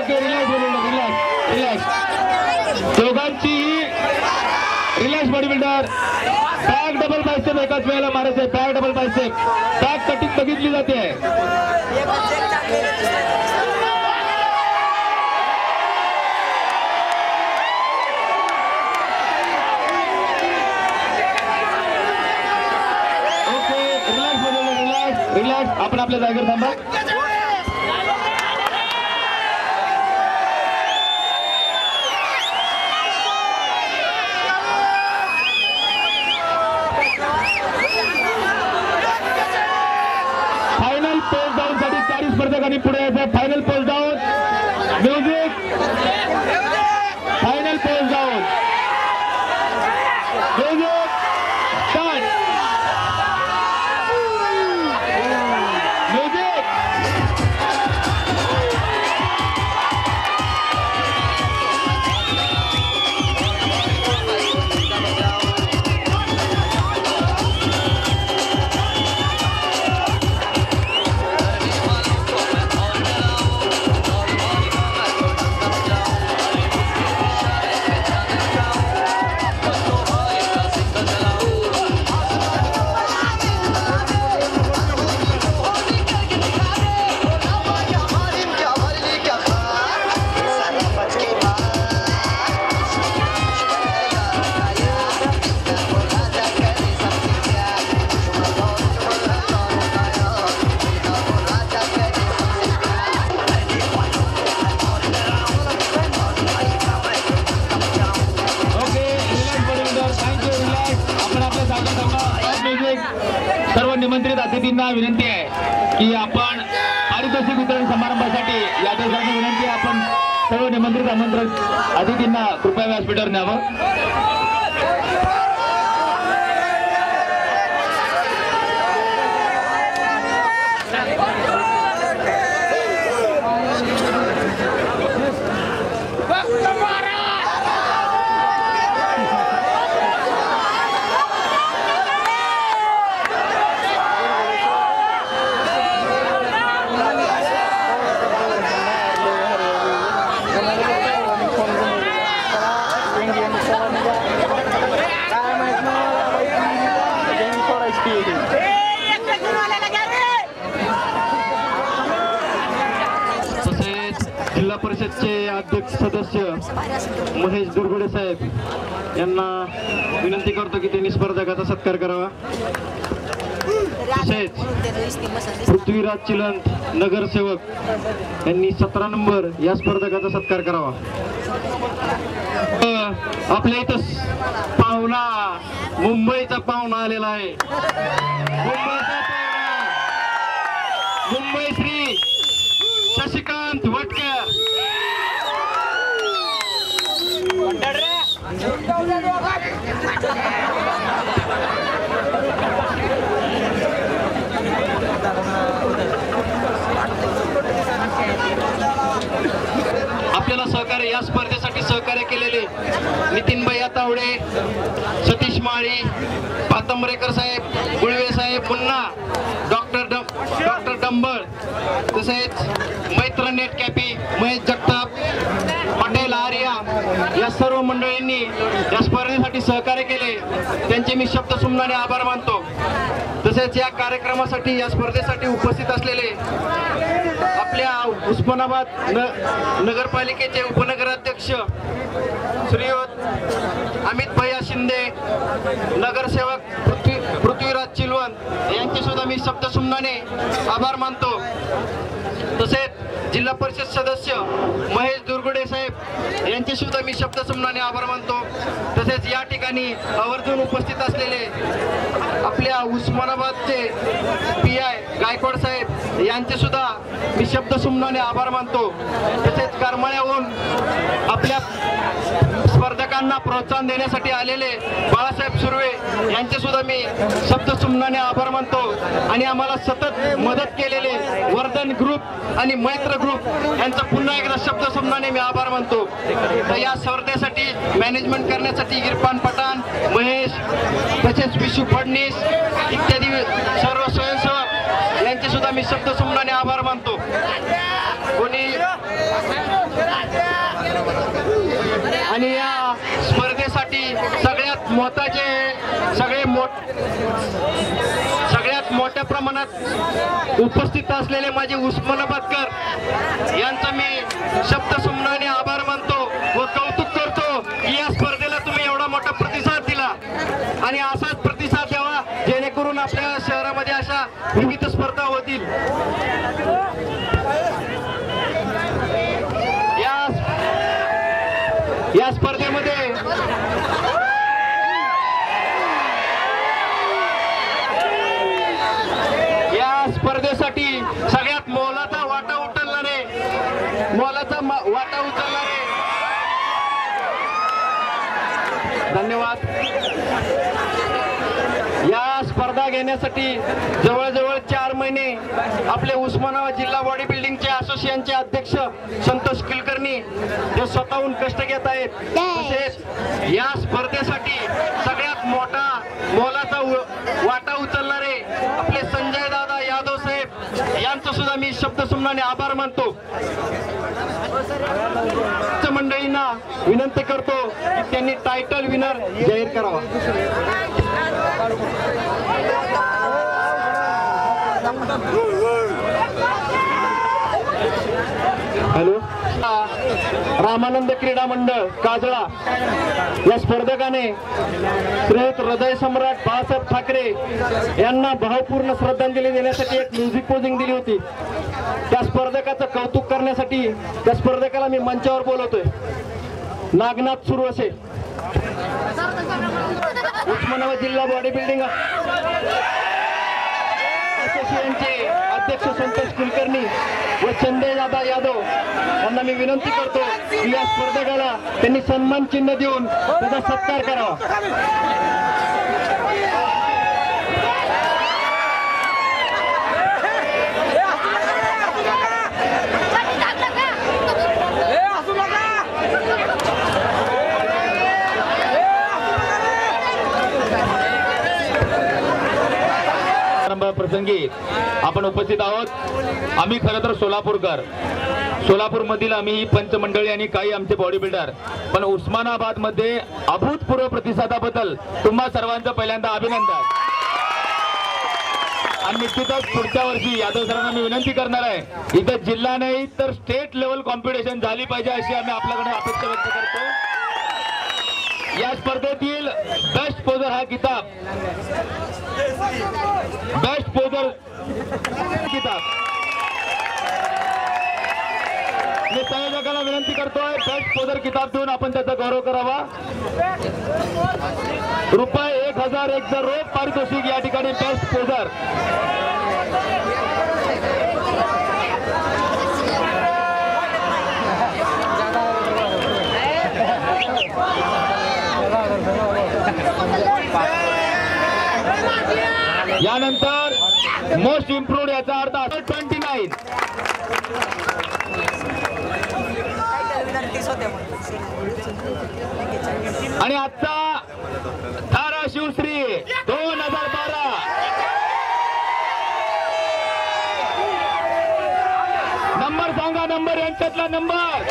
Okay relax दोघांचीही relax body builder back double bicep एकाच वेळेला मारायचे back double bicep back cutting बघितली जाते ओके रिलॅक्स आपण आपल्या जागेवर थांबा फायनल पोस्ट डाऊन साठी 40 स्पर्धकांनी पुढे यायचं final post down music final post down music start music सर्व निमंत्रित अतिथींना विनंती आहे की आपण पारितोषिक वितरण समारंभासाठी या देशाची विनंती आहे आपण सर्व निमंत्रित आमंत्रित अतिथींना कृपया व्यासपीठावर न्यावं जिल्हा परिषदचे अध्यक्ष सदस्य महेश दुर्गुडे साहेब यांना विनंती करतो की त्यांनी स्पर्धकाचा सत्कार करावा तसेच पृथ्वीराज चिलंत नगरसेवक यांनी 17 नंबर या स्पर्धकाचा सत्कार करावा आपल्या इथं पाहुणा मुंबईचा पाहुणा आलेला आहे मुंबई श्री शशिकांत वटकर आपल्याला सहकार्य या स्पर्धेसाठी सहकार्य केलेले नितीनभाई तावडे सतीश माळी पातंबरेकर साहेब गुळवे साहेब पुन्हा डॉक्टर डंबळ तसेच मैत्र नेट कॅपी महेश जगताप पटेल आर्या या सर्व मंडळींनी या स्पर्धेसाठी सहकार्य केले त्यांचे मी शब्दसुमनाने आभार मानतो तसेच या कार्यक्रमासाठी या स्पर्धेसाठी उपस्थित असलेले आपल्या उस्मानाबाद नगरपालिकेचे उपनगराध्यक्ष श्रीयुत अमित भैया शिंदे नगरसेवक पृथ्वीराज चिलवंत यांचे सुद्धा मी शब्दसुमनाने आभार मानतो तसेच जिल्हा परिषद सदस्य महेश दुर्गुडे साहेब यांचे सुद्धा मी शब्दसुमनाने आभार मानतो तसेच या ठिकाणी आवर्जून उपस्थित असलेले आपल्या उस्मानाबादचे PI गायकवाड साहेब यांचे सुद्धा मी शब्दसुमनाने आभार मानतो तसेच करमाळ्याहून आपल्या स्पर्धकांना प्रोत्साहन देण्यासाठी आलेले बाळासाहेब सुर्वे यांचे सुद्धा मी शब्दसुमनाने आभार मानतो आणि आम्हाला सतत मदत केलेले वर्धन ग्रुप आणि मैत्र ग्रुप यांचा पुन्हा एकदा शब्दसुमनाने मी आभार मानतो तर या स्पर्धेसाठी मॅनेजमेंट करण्यासाठी इरफान पठाण महेश तसेच विशू फडणीस इत्यादी सर्व स्वयंसेवक यांचे सुद्धा मी शब्दसुमनाने आभार मानतो कोणी आणि या स्पर्धेसाठी सगळ्यात मोठ्या प्रमाणात उपस्थित असलेले माझे उस्मानाबादकर यांचा मी शब्दसमूहाने आभार मानतो व कौतुक करतो की या स्पर्धेला तुम्ही एवढा मोठा प्रतिसाद दिला आणि असाच प्रतिसाद द्यावा जेणेकरून आपल्या शहरामध्ये अशा विविध स्पर्धा होतील। या स्पर्धेसाठी सगळ्यात मोलाचा वाटा उचलणारे धन्यवाद। या स्पर्धा घेण्यासाठी जवळजवळ 4 महिने आपले उस्मानाबाद जिल्हा बॉडी बिल्डिंगचे असोसिएशनचे अध्यक्ष संतोष कुलकर्णी ते स्वतःहून कष्ट घेत आहेत। तसेच या स्पर्धेसाठी सगळ्यात मोठा मोलाचा वाटा उचलणारे आपले संजय दादा यादव साहेब यांचा सुद्धा मी शब्दसमूहाने आभार मानतो। मंडळींना विनंती करतो की त्यांनी टायटल विनर जाहीर करावा। हॅलो, रामानंद क्रीडा मंडळ काजळा या स्पर्धकाने श्रीयुत हृदय सम्राट बाळासाहेब ठाकरे यांना भावपूर्ण श्रद्धांजली देण्यासाठी एक म्युझिक पोजिंग दिली होती। त्या स्पर्धकाचं कौतुक करण्यासाठी त्या स्पर्धकाला मी मंचावर बोलवतोय। नागनाथ सुरवसे, उस्मानाबाद जिल्हा बॉडी बिल्डिंग असोसिएशनचे अध्यक्ष संतोष कुलकर्णी व संजय दादा यादव यांना मी विनंती करतो की या स्पर्धकाला त्यांनी सन्मान चिन्ह देऊन त्याचा सत्कार करावा। प्रसंगी आपण उपस्थित आहोत। आम्ही खरं तर सोलापूर मधील आम्ही ही पंच मंडळी आणि काही आमचे बॉडी बिल्डर, पण उस्मानाबाद मध्ये अभूतपूर्व प्रतिसादाबद्दल तुम्हा सर्वांचं पहिल्यांदा अभिनंदन। आणि निश्चितच पुढच्या वर्षी यादव सरांना मी विनंती करणार आहे इथं जिल्हा नाही तर स्टेट लेवल कॉम्पिटिशन झाली पाहिजे अशी आम्ही आपल्याकडे अपेक्षा व्यक्त करतो। या स्पर्धेतील बेस्ट पोजर हा किताब मी संयोजकाला विनंती करतोय बेस्ट पोजर किताब देऊन आपण त्याचा गौरव करावा। ₹1000 एक रोख पारितोषिक या ठिकाणी बेस्ट पोजर। यानंतर मोस्ट इम्प्रूव्ड याचा अर्थ 29 आणि आजचा थारा शिवश्री 2012 नंबर सांगा, नंबर यांच्यातला नंबर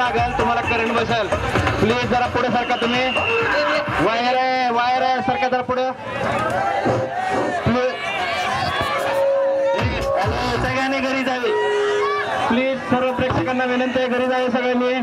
लागेल तुम्हाला करंट बसेल. प्लीज जरा पुढे सारखा तुम्ही. वायर आहे सारखा जरा पुढे. सगळ्यांनी घरी जावे. प्लीज सर्व प्रेक्षकांना विनंती आहे घरी जावे सगळ्यांनी.